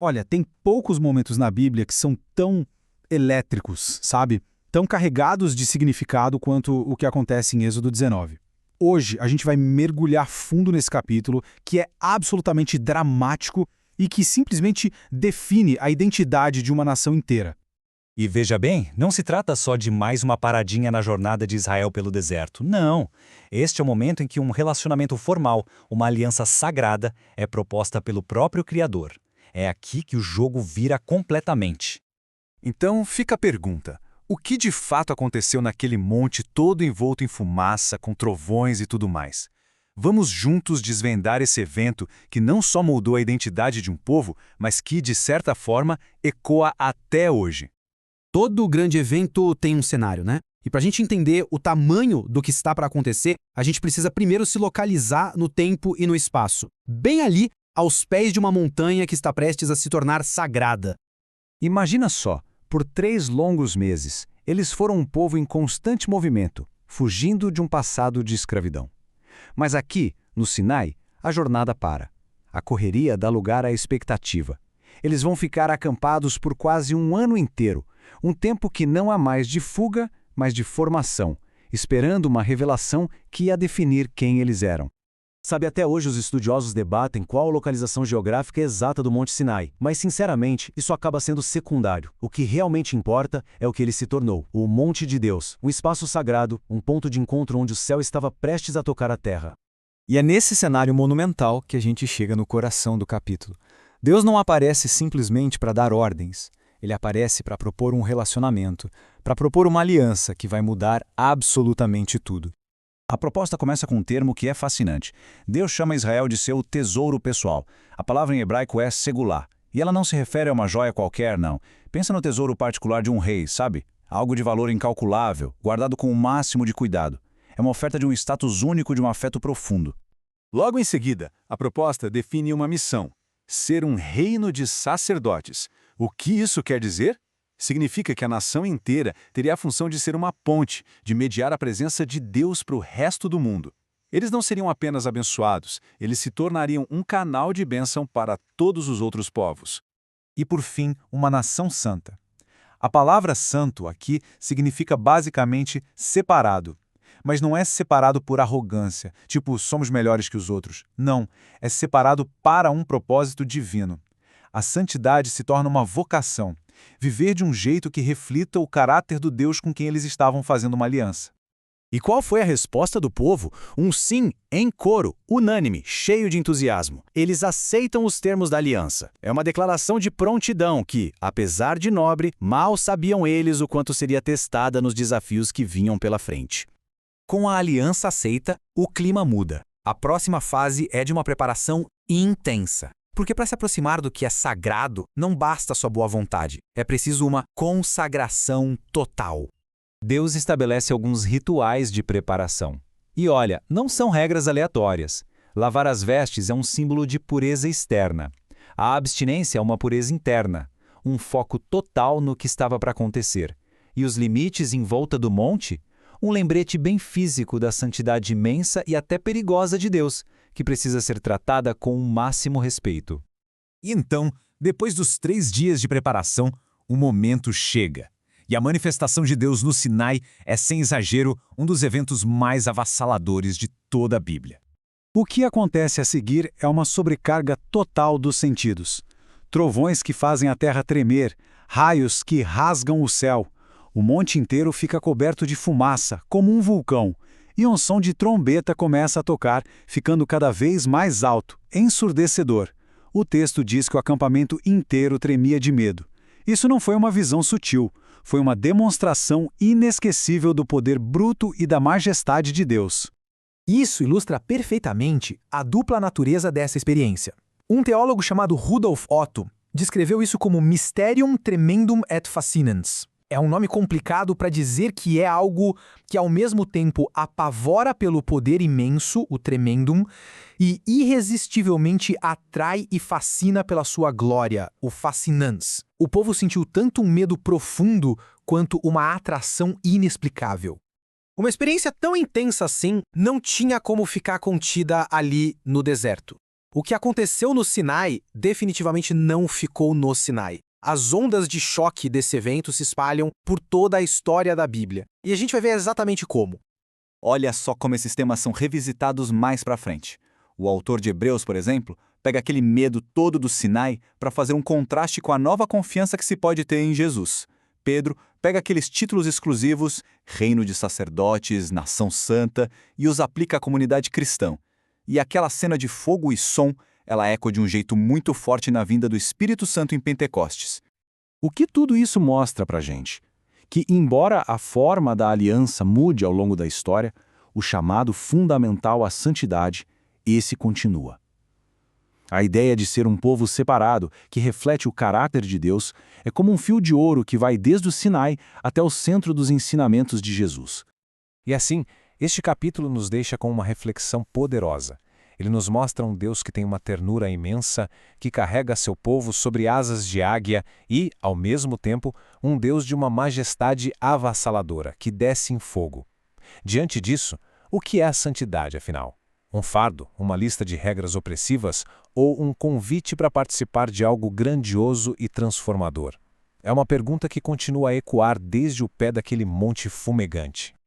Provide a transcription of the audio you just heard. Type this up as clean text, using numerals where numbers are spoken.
Olha, tem poucos momentos na Bíblia que são tão elétricos, sabe? Tão carregados de significado quanto o que acontece em Êxodo 19. Hoje, a gente vai mergulhar fundo nesse capítulo, que é absolutamente dramático e que simplesmente define a identidade de uma nação inteira. E veja bem, não se trata só de mais uma paradinha na jornada de Israel pelo deserto. Não. Este é o momento em que um relacionamento formal, uma aliança sagrada, é proposta pelo próprio Criador. É aqui que o jogo vira completamente. Então fica a pergunta: o que de fato aconteceu naquele monte todo envolto em fumaça, com trovões e tudo mais? Vamos juntos desvendar esse evento que não só moldou a identidade de um povo, mas que, de certa forma, ecoa até hoje. Todo grande evento tem um cenário, né? E para a gente entender o tamanho do que está para acontecer, a gente precisa primeiro se localizar no tempo e no espaço. Bem ali, aos pés de uma montanha que está prestes a se tornar sagrada. Imagina só, por 3 longos meses, eles foram um povo em constante movimento, fugindo de um passado de escravidão. Mas aqui, no Sinai, a jornada para. A correria dá lugar à expectativa. Eles vão ficar acampados por quase um ano inteiro, um tempo que não há mais de fuga, mas de formação, esperando uma revelação que ia definir quem eles eram. Sabe, até hoje os estudiosos debatem qual a localização geográfica exata do Monte Sinai, mas sinceramente isso acaba sendo secundário. O que realmente importa é o que ele se tornou, o Monte de Deus, um espaço sagrado, um ponto de encontro onde o céu estava prestes a tocar a terra. E é nesse cenário monumental que a gente chega no coração do capítulo. Deus não aparece simplesmente para dar ordens. Ele aparece para propor um relacionamento, para propor uma aliança que vai mudar absolutamente tudo. A proposta começa com um termo que é fascinante. Deus chama Israel de seu tesouro pessoal. A palavra em hebraico é segulá. E ela não se refere a uma joia qualquer, não. Pensa no tesouro particular de um rei, sabe? Algo de valor incalculável, guardado com o máximo de cuidado. É uma oferta de um status único de um afeto profundo. Logo em seguida, a proposta define uma missão: ser um reino de sacerdotes. O que isso quer dizer? Significa que a nação inteira teria a função de ser uma ponte, de mediar a presença de Deus para o resto do mundo. Eles não seriam apenas abençoados, eles se tornariam um canal de bênção para todos os outros povos. E por fim, uma nação santa. A palavra santo aqui significa basicamente separado. Mas não é separado por arrogância, tipo somos melhores que os outros. Não, é separado para um propósito divino. A santidade se torna uma vocação, viver de um jeito que reflita o caráter do Deus com quem eles estavam fazendo uma aliança. E qual foi a resposta do povo? Um sim em coro, unânime, cheio de entusiasmo. Eles aceitam os termos da aliança. É uma declaração de prontidão que, apesar de nobre, mal sabiam eles o quanto seria testada nos desafios que vinham pela frente. Com a aliança aceita, o clima muda. A próxima fase é de uma preparação intensa. Porque para se aproximar do que é sagrado, não basta sua boa vontade. É preciso uma consagração total. Deus estabelece alguns rituais de preparação. E olha, não são regras aleatórias. Lavar as vestes é um símbolo de pureza externa. A abstinência é uma pureza interna, um foco total no que estava para acontecer. E os limites em volta do monte? Um lembrete bem físico da santidade imensa e até perigosa de Deus, que precisa ser tratada com o máximo respeito. E então, depois dos 3 dias de preparação, o momento chega. E a manifestação de Deus no Sinai é, sem exagero, um dos eventos mais avassaladores de toda a Bíblia. O que acontece a seguir é uma sobrecarga total dos sentidos. Trovões que fazem a terra tremer, raios que rasgam o céu. O monte inteiro fica coberto de fumaça, como um vulcão, e um som de trombeta começa a tocar, ficando cada vez mais alto, ensurdecedor. O texto diz que o acampamento inteiro tremia de medo. Isso não foi uma visão sutil, foi uma demonstração inesquecível do poder bruto e da majestade de Deus. Isso ilustra perfeitamente a dupla natureza dessa experiência. Um teólogo chamado Rudolf Otto descreveu isso como Mysterium Tremendum et Fascinans. É um nome complicado para dizer que é algo que ao mesmo tempo apavora pelo poder imenso, o tremendum, e irresistivelmente atrai e fascina pela sua glória, o fascinans. O povo sentiu tanto um medo profundo quanto uma atração inexplicável. Uma experiência tão intensa assim não tinha como ficar contida ali no deserto. O que aconteceu no Sinai definitivamente não ficou no Sinai. As ondas de choque desse evento se espalham por toda a história da Bíblia. E a gente vai ver exatamente como. Olha só como esses temas são revisitados mais pra frente. O autor de Hebreus, por exemplo, pega aquele medo todo do Sinai para fazer um contraste com a nova confiança que se pode ter em Jesus. Pedro pega aqueles títulos exclusivos, reino de sacerdotes, nação santa, e os aplica à comunidade cristã. E aquela cena de fogo e som, ela ecoa de um jeito muito forte na vinda do Espírito Santo em Pentecostes. O que tudo isso mostra pra gente? Que, embora a forma da aliança mude ao longo da história, o chamado fundamental à santidade, esse continua. A ideia de ser um povo separado, que reflete o caráter de Deus, é como um fio de ouro que vai desde o Sinai até o centro dos ensinamentos de Jesus. E assim, este capítulo nos deixa com uma reflexão poderosa. Ele nos mostra um Deus que tem uma ternura imensa, que carrega seu povo sobre asas de águia e, ao mesmo tempo, um Deus de uma majestade avassaladora, que desce em fogo. Diante disso, o que é a santidade, afinal? Um fardo, uma lista de regras opressivas ou um convite para participar de algo grandioso e transformador? É uma pergunta que continua a ecoar desde o pé daquele monte fumegante.